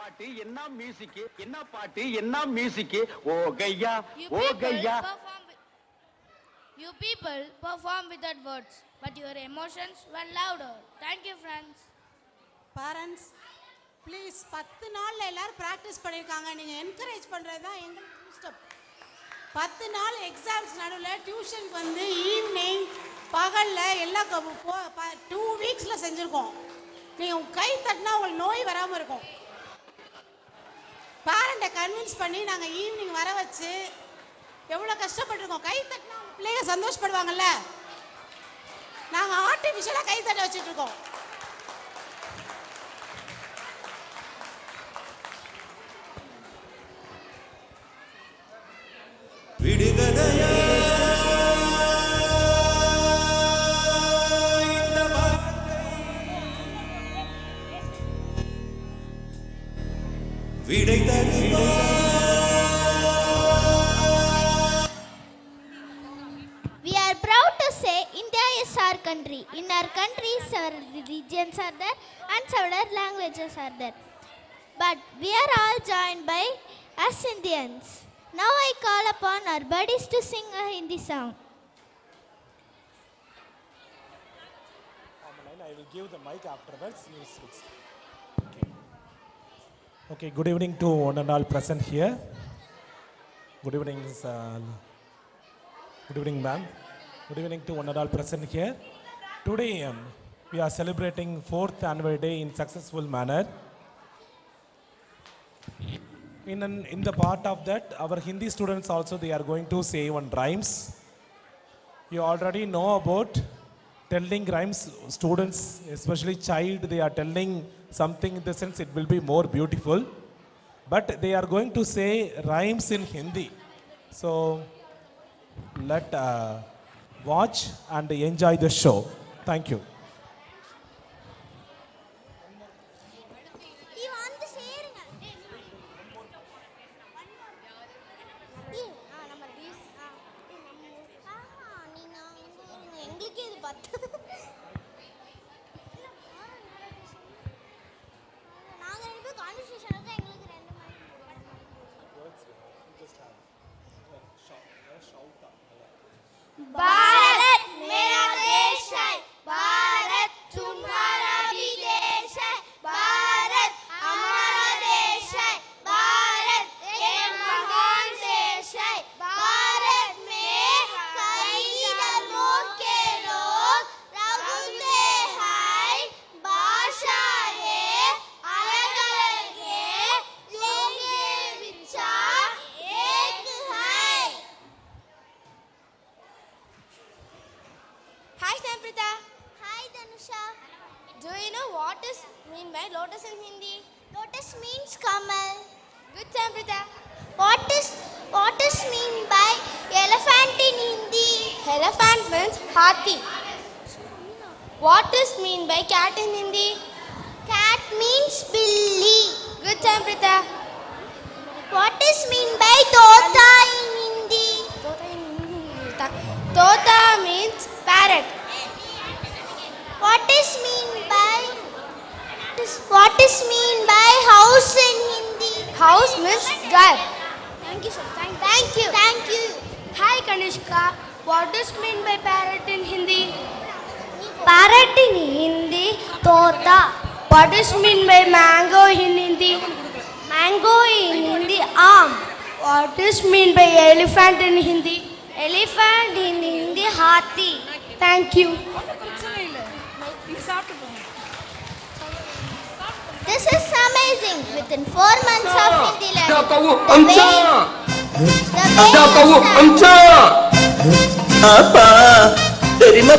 பாட்டு என்ன மியூசிக் என்ன பாட்டு என்ன மியூசிக் ஓ கையா ஓ கையா. You people perform without words, but your emotions were louder. Thank you, friends. Parents, please 10 நாள்ல எல்லாரும் பிராக்டீஸ் பண்ணிருக்காங்க. நீங்க என்கரேஜ் பண்றது தான் எங்களுக்கு பூஸ்ட் அப். 10 நாள் எக்ஸாம்ஸ் நடுவுல டியூஷனுக்கு வந்து ஈவினிங் பகல்ல எல்லாம் 2 வீக்ஸ்ல செஞ்சிருக்கோம். நீங்க உங்க கை தட்டினா உங்களுக்கு நோய் வராம இருக்கும். பேரண்ட்டை கன்வின்ஸ் பண்ணி நாங்க ஈவினிங் வர வச்சு எவ்வளவு கஷ்டப்பட்டிருக்கோம். கை தட்டினா பிள்ளைங்க சந்தோஷப்படுவாங்கல்ல. நாங்க ஆர்டிஃபிஷியலா கை தட்ட வச்சுட்டு இருக்கோம். விடுகதையா இந்த வாழ்க்கை விடை தருமா. We are proud to say India is our country. In our country, several religions are there and several languages are there. But we are all joined by us Indians. Now I call upon our buddies to sing a Hindi song. I will give the mic afterwards. Okay, good evening to one and all present here. Good evening, good evening, ma'am. Good evening to one and all present here. Today we are celebrating 4th annual day in successful manner. In the part of that, our Hindi students also they are going to say one rhymes. You already know about telling rhymes. Students, especially child, they are telling something in the sense it will be more beautiful. But they are going to say rhymes in Hindi. So let watch and enjoy the show. Thank you. Bharat मेरा देश है, भारत तुम्हारा भी देश है, भारत हमारा देश है, भारत एक महान देश है, भारत में कई धर्मों के लोग रहते हैं, भाषाएं अलग अलग है, लेकिन विचार एक है. Hi, Samprita. Hi Dhanusha. Do you know what is mean by lotus in Hindi? Lotus means Kamal. Good, Samprita. What is mean by elephant in Hindi? Elephant means hathi. What is mean by cat in Hindi? Cat means Billy. Good, Samprita. What is mean by Tota in Hindi? Tota means parrot. What is mean by house in Hindi? House means ghar. Thank you, sir. Thank you. Hi, Kanishka. What is mean by parrot in Hindi? Parrot in Hindi, Tota. What is mean by mango in Hindi? Mango in Hindi, Aam. What is mean by elephant in Hindi? Elephant in Hindi, Hathi. Thank you. This is amazing. Within 4 months of Hindi learning, Ada tahu the amca. way Ada tahu amca. Apa? Terima